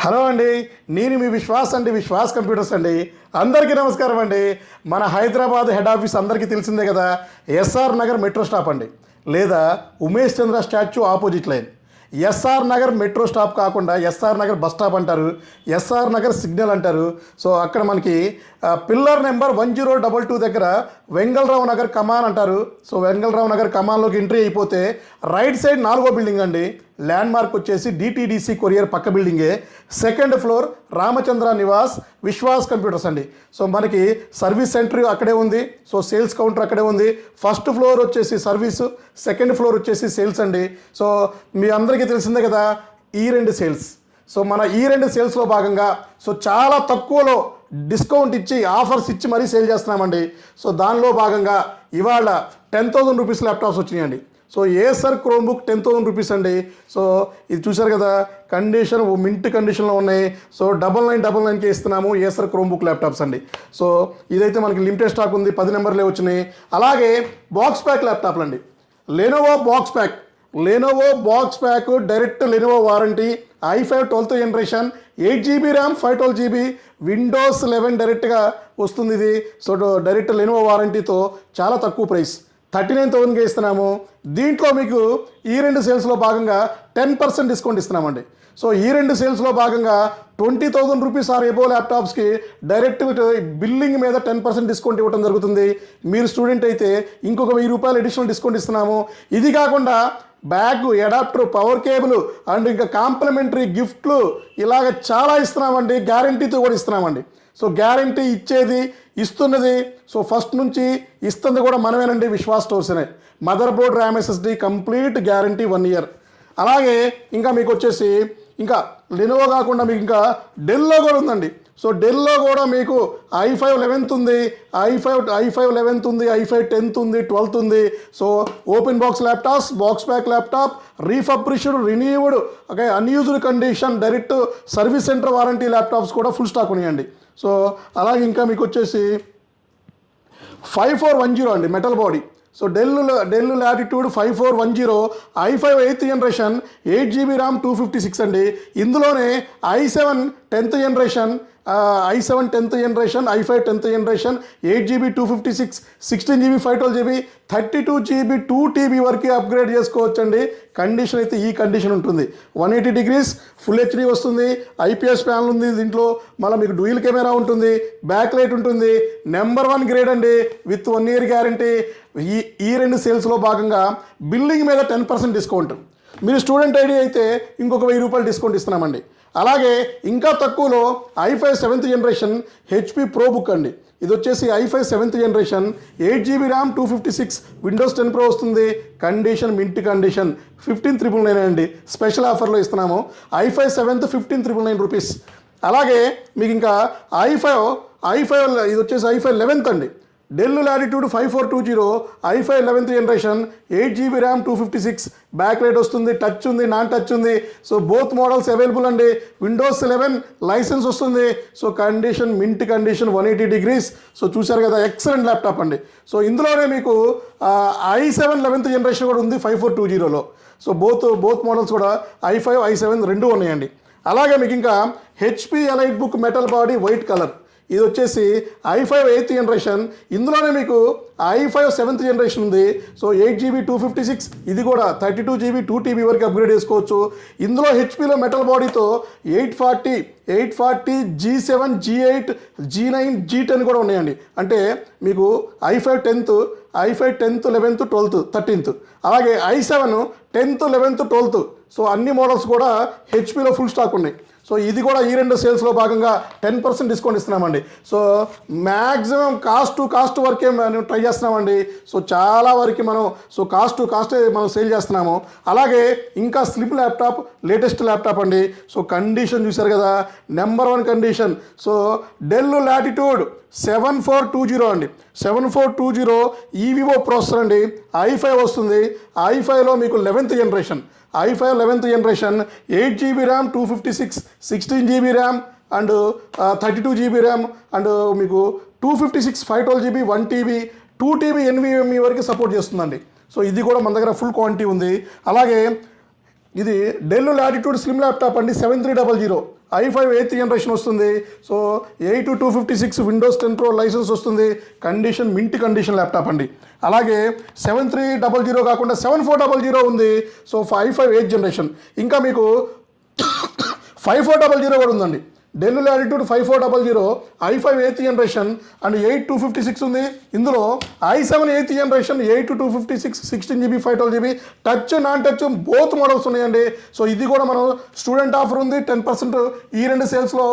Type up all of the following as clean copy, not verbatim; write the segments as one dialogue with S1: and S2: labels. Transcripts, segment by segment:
S1: Hello అండి, నేను మీ విశ్వాస్ అండి, విశ్వాస్ కంప్యూటర్స్ అండి. అందరికీ నమస్కారం అండి. మన హైదరాబాద్ హెడ్ ఆఫీస్ అందరికీ తెలిసిందే కదా, ఎస్ఆర్ నగర్ మెట్రో స్టాప్ అండి, లేదా Umesh Chandra statue opposite line. S R Nagar metro stop కాకుండా ఎస్ఆర్ నగర్ బస్ స్టాప్ అంటారు, ఎస్ఆర్ నగర్ సిగ్నల్ అంటారు. సో అక్కడ మనకి పిల్లర్ నెంబర్ 1022 దగ్గర వెంగళరావు నగర్ కమాన్ అంటారు. సో వెంగళరావు నగర్ కమాన్లోకి ఎంట్రీ అయిపోతే రైట్ సైడ్ 4వ బిల్డింగ్ అండి. ల్యాండ్ మార్క్ వచ్చేసి డిటీడీసీ కొరియర్ పక్క బిల్డింగే. Second floor Ramachandra Nivas Vishwas computers అండి. సో మనకి సర్వీస్ సెంటర్ అక్కడే ఉంది, సో సేల్స్ కౌంటర్ అక్కడే ఉంది. ఫస్ట్ ఫ్లోర్ వచ్చేసి సర్వీసు, సెకండ్ ఫ్లోర్ వచ్చేసి సేల్స్ అండి. సో మీ అందరికీ తెలిసిందే కదా ఈ రెండు సేల్స్. సో మన ఈ రెండు సేల్స్లో భాగంగా సో చాలా తక్కువలో డిస్కౌంట్ ఇచ్చి ఆఫర్స్ ఇచ్చి మరీ సేల్ చేస్తున్నామండి. సో దానిలో భాగంగా ఇవాళ 10,000 రూపీస్ ల్యాప్టాప్స్ వచ్చినాయండి. సో ఏసర్ క్రోమ్బుక్ 10,000 రూపీస్ అండి. సో ఇది చూశారు కదా, కండిషన్ మింట్ కండిషన్లో ఉన్నాయి. సో 9999కి ఇస్తున్నాము ఏసర్ క్రోమ్బుక్ ల్యాప్టాప్స్ అండి. సో ఇదైతే మనకి లిమిటెడ్ స్టాక్ ఉంది, 10 నెంబర్లే వచ్చినాయి. అలాగే బాక్స్ ప్యాక్ ల్యాప్టాప్లు అండి. Lenovo box pack direct Lenovo warranty, i5 12th generation, 8GB RAM, 512GB, Windows 11 డైరెక్ట్గా వస్తుంది ఇది. సో డైరెక్ట్ లెనోవో వారంటీతో చాలా తక్కువ ప్రైస్ 39,000కి ఇస్తున్నాము. దీంట్లో మీకు ఈ రెండు సేల్స్లో భాగంగా 10% డిస్కౌంట్ ఇస్తున్నామండి. సో ఈ రెండు సేల్స్లో భాగంగా 20,000 రూపీస్ ఆర్ ఎబో ల్యాప్టాప్స్కి డైరెక్ట్ బిల్లింగ్ మీద 10% డిస్కౌంట్ ఇవ్వడం జరుగుతుంది. మీరు స్టూడెంట్ అయితే ఇంకొక 1000 రూపాయలు అడిషనల్ డిస్కౌంట్ ఇస్తున్నాము. ఇది కాకుండా bag, adapter, power cable and ఇంకా కాంప్లిమెంటరీ గిఫ్ట్లు ఇలాగ చాలా ఇస్తున్నామండి. గ్యారంటీతో కూడా ఇస్తున్నామండి. సో గ్యారంటీ ఇస్తున్నది సో ఫస్ట్ నుంచి ఇస్తుంది కూడా మనమేనండి, విశ్వాస్ స్టోర్స్నే. Mother board, RAM, SSD complete guarantee 1 year. అలాగే ఇంకా మీకు వచ్చేసి ఇంకా లెనోవో కాకుండా మీకు ఇంకా డెల్లో కూడా ఉందండి. సో డెల్లో కూడా మీకు i5 11th ఉంది, i5 11th ఉంది, i5 10th ఉంది, 12th ఉంది. So open box laptops, box pack laptop, refurbished, renewed, okay, unused condition, direct service centre warranty laptops కూడా ఫుల్ స్టాక్ ఉన్నాయండి. సో అలాగే ఇంకా మీకు వచ్చేసి 5410 అండి, metal body. So Dell Latitude 5410, i5 8th generation, 8GB RAM, 256 అండి. ఇందులోనే i7 10th generation, i7 10th generation, i5 10th generation, 8GB 256, 16GB 512GB, 32GB 2TB వరకు అప్గ్రేడ్ చేసుకోవచ్చండి. కండిషన్ అయితే ఈ కండిషన్ ఉంటుంది. 180 degrees ఫుల్ HD వస్తుంది, IPS ప్యానల్ ఉంది దీంట్లో. మళ్ళీ మీకు డ్యూయల్ కెమెరా ఉంటుంది, బ్యాక్ లైట్ ఉంటుంది. నెంబర్ 1 గ్రేడ్ అండి, విత్ 1 year గ్యారంటీ. ఈ రెండు సేల్స్లో భాగంగా బిల్లింగ్ మీద 10% డిస్కౌంట్. మీరు స్టూడెంట్ ఐడి అయితే ఇంకొక 1000 రూపాయలు డిస్కౌంట్ ఇస్తున్నామండి. అలాగే ఇంకా తక్కువలో i5 7th generation HP pro book అండి. ఇది వచ్చేసి i5 7th generation, 8GB RAM, 256, Windows 10 Pro వస్తుంది. కండిషన్ మింట్ కండిషన్, 15,999 అండి. స్పెషల్ ఆఫర్లో ఇస్తున్నాము. i5 7th 15,999 rupees. అలాగే మీకు ఇంకా i5 ఇది వచ్చేసి i5 11th అండి. Del latitude 5420, i5 11th generation, 8GB RAM, 256, back light వస్తుంది, టచ్ ఉంది, నాన్ టచ్ ఉంది. సో బోత్ మోడల్స్ అవైలబుల్ అండి. విండోస్ 11 లైసెన్స్ వస్తుంది. So condition mint condition, 180 degrees. So చూశారు కదా, ఎక్సలెంట్ ల్యాప్టాప్ అండి. సో ఇందులోనే మీకు i7 11th జనరేషన్ కూడా ఉంది 5420లో. సో బోత్ మోడల్స్ కూడా i5 i7 రెండు ఉన్నాయండి. అలాగే మీకు ఇంకా HP elite book metal body white colour, ఇది వచ్చేసి i5 8th జనరేషన్. ఇందులోనే మీకు i5 7th జనరేషన్ ఉంది. సో 8GB 256, ఇది కూడా 32GB 2TB వరకు అప్గ్రేడ్ చేసుకోవచ్చు. ఇందులో హెచ్పిలో metal బాడీతో 840 G7, G8, G9, G10 కూడా ఉన్నాయండి. అంటే మీకు i5 10th, 11th, 12th, 13th, అలాగే i7 10th, 11th, 12th. So అన్ని మోడల్స్ కూడా హెచ్పిలో ఫుల్ స్టాక్ ఉన్నాయి. సో ఇది కూడా ఈ రెండు సేల్స్లో భాగంగా 10% డిస్కౌంట్ ఇస్తున్నామండి. సో మ్యాక్సిమం కాస్ట్ వరకే మనం ట్రై చేస్తున్నామండి. సో చాలా వరకు మనం కాస్ట్ మనం సేల్ చేస్తున్నాము. అలాగే ఇంకా స్లిప్ ల్యాప్టాప్, లేటెస్ట్ ల్యాప్టాప్ అండి. సో కండిషన్ చూశారు కదా, number 1 condition. So Dell latitude 7420 అండి, 7420 ఈవివో ప్రాసెసర్ అండి. i5 వస్తుంది. i5లో మీకు 11th generation, i5 11th generation, 8GB RAM, 256, 16GB RAM and 32GB RAM and మీకు 256, 512GB, 1TB, 2TB NVMe వరకు సపోర్ట్ చేస్తుందండి. సో ఇది కూడా మన దగ్గర ఫుల్ క్వాంటిటీ ఉంది. అలాగే ఇది డెల్ లాటిట్యూడ్ స్లిమ్ ల్యాప్టాప్ అండి, 7300. i5 8th జనరేషన్ వస్తుంది. సో 8256 విండోస్ 10 Pro లైసెన్స్ వస్తుంది. కండిషన్ మింట్ కండిషన్ ల్యాప్టాప్ అండి. అలాగే 7300 కాకుండా 7400 ఉంది. So i5 8th generation. ఇంకా మీకు 5400 కూడా ఉందండి. Del latitude 5400 i5 8th generation and 8256 ఉంది. ఇందులో i7 8th generation 8256 16GB 512GB touch non touch both models ఉన్నాయండి. సో ఇది కూడా మనం స్టూడెంట్ ఆఫర్ ఉంది. 10% ఈ రెండు సేల్స్లో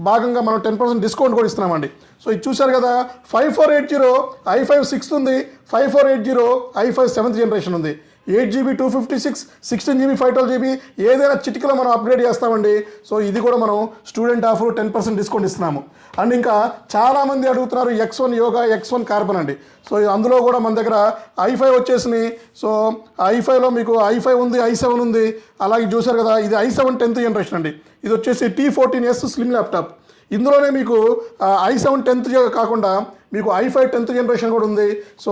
S1: భాగంగా మనం 10% డిస్కౌంట్ కూడా ఇస్తున్నామండి. సో ఇది చూశారు కదా, 5480 i5 6th ఉంది, 5480 i5 7th జనరేషన్ ఉంది. 8GB 256 16GB 512GB ఏదైనా చిటికలో మనం అప్గ్రేడ్ చేస్తామండి. సో ఇది కూడా మనం స్టూడెంట్ ఆఫర్ 10% డిస్కౌంట్ ఇస్తున్నాము. అండ్ ఇంకా చాలామంది అడుగుతున్నారు X1 యోగా X1 కార్బన్ అండి. సో అందులో కూడా మన దగ్గర i5 వచ్చేసినాయి. సో i5లో మీకు i5 ఉంది, i7 ఉంది. అలాగే చూశారు కదా, ఇది i7 10th జనరేషన్ అండి. ఇది వచ్చేసి T14S స్లిమ్ ల్యాప్టాప్. ఇందులోనే మీకు i7 10th కాకుండా మీకు i5 10th జనరేషన్ కూడా ఉంది. సో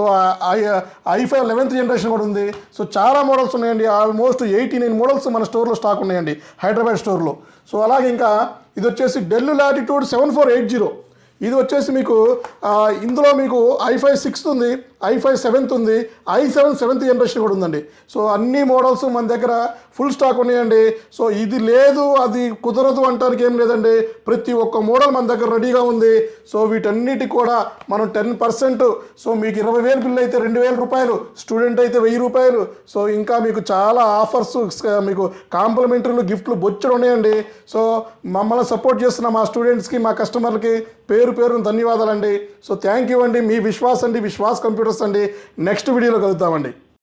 S1: i5 11th జనరేషన్ కూడా ఉంది. సో చాలా మోడల్స్ ఉన్నాయండి. ఆల్మోస్ట్ 89 మోడల్స్ మన స్టోర్లో స్టాక్ ఉన్నాయండి, హైదరాబాద్ స్టోర్లో. సో అలాగే ఇంకా ఇది వచ్చేసి డెల్ లాటిట్యూడ్ 7480. ఇది వచ్చేసి మీకు ఇందులో మీకు i5 6th ఉంది, i5 7th ఉంది, i7 7th జనరేషన్ కూడా ఉందండి. సో అన్ని మోడల్స్ మన దగ్గర ఫుల్ స్టాక్ ఉన్నాయండి. సో ఇది లేదు అది కుదరదు అంటానికి ఏం లేదండి. ప్రతి ఒక్క మోడల్ మన దగ్గర రెడీగా ఉంది. సో వీటన్నిటి కూడా మనం 10%, సో మీకు 20,000 బిల్ అయితే 2,000 రూపాయలు, స్టూడెంట్ అయితే 1000 రూపాయలు. సో ఇంకా మీకు చాలా ఆఫర్స్, మీకు కాంప్లిమెంటరీలు గిఫ్ట్లు బొచ్చడు ఉన్నాయండి. సో మమ్మల్ని సపోర్ట్ చేస్తున్న మా స్టూడెంట్స్కి, మా కస్టమర్లకి పేరు ధన్యవాదాలండి. సో థ్యాంక్ యూ అండి. మీ విశ్వాస్ అండి, విశ్వాస్ కంప్యూటర్స్ అండి. నెక్స్ట్ వీడియోలో కలుద్దామండి.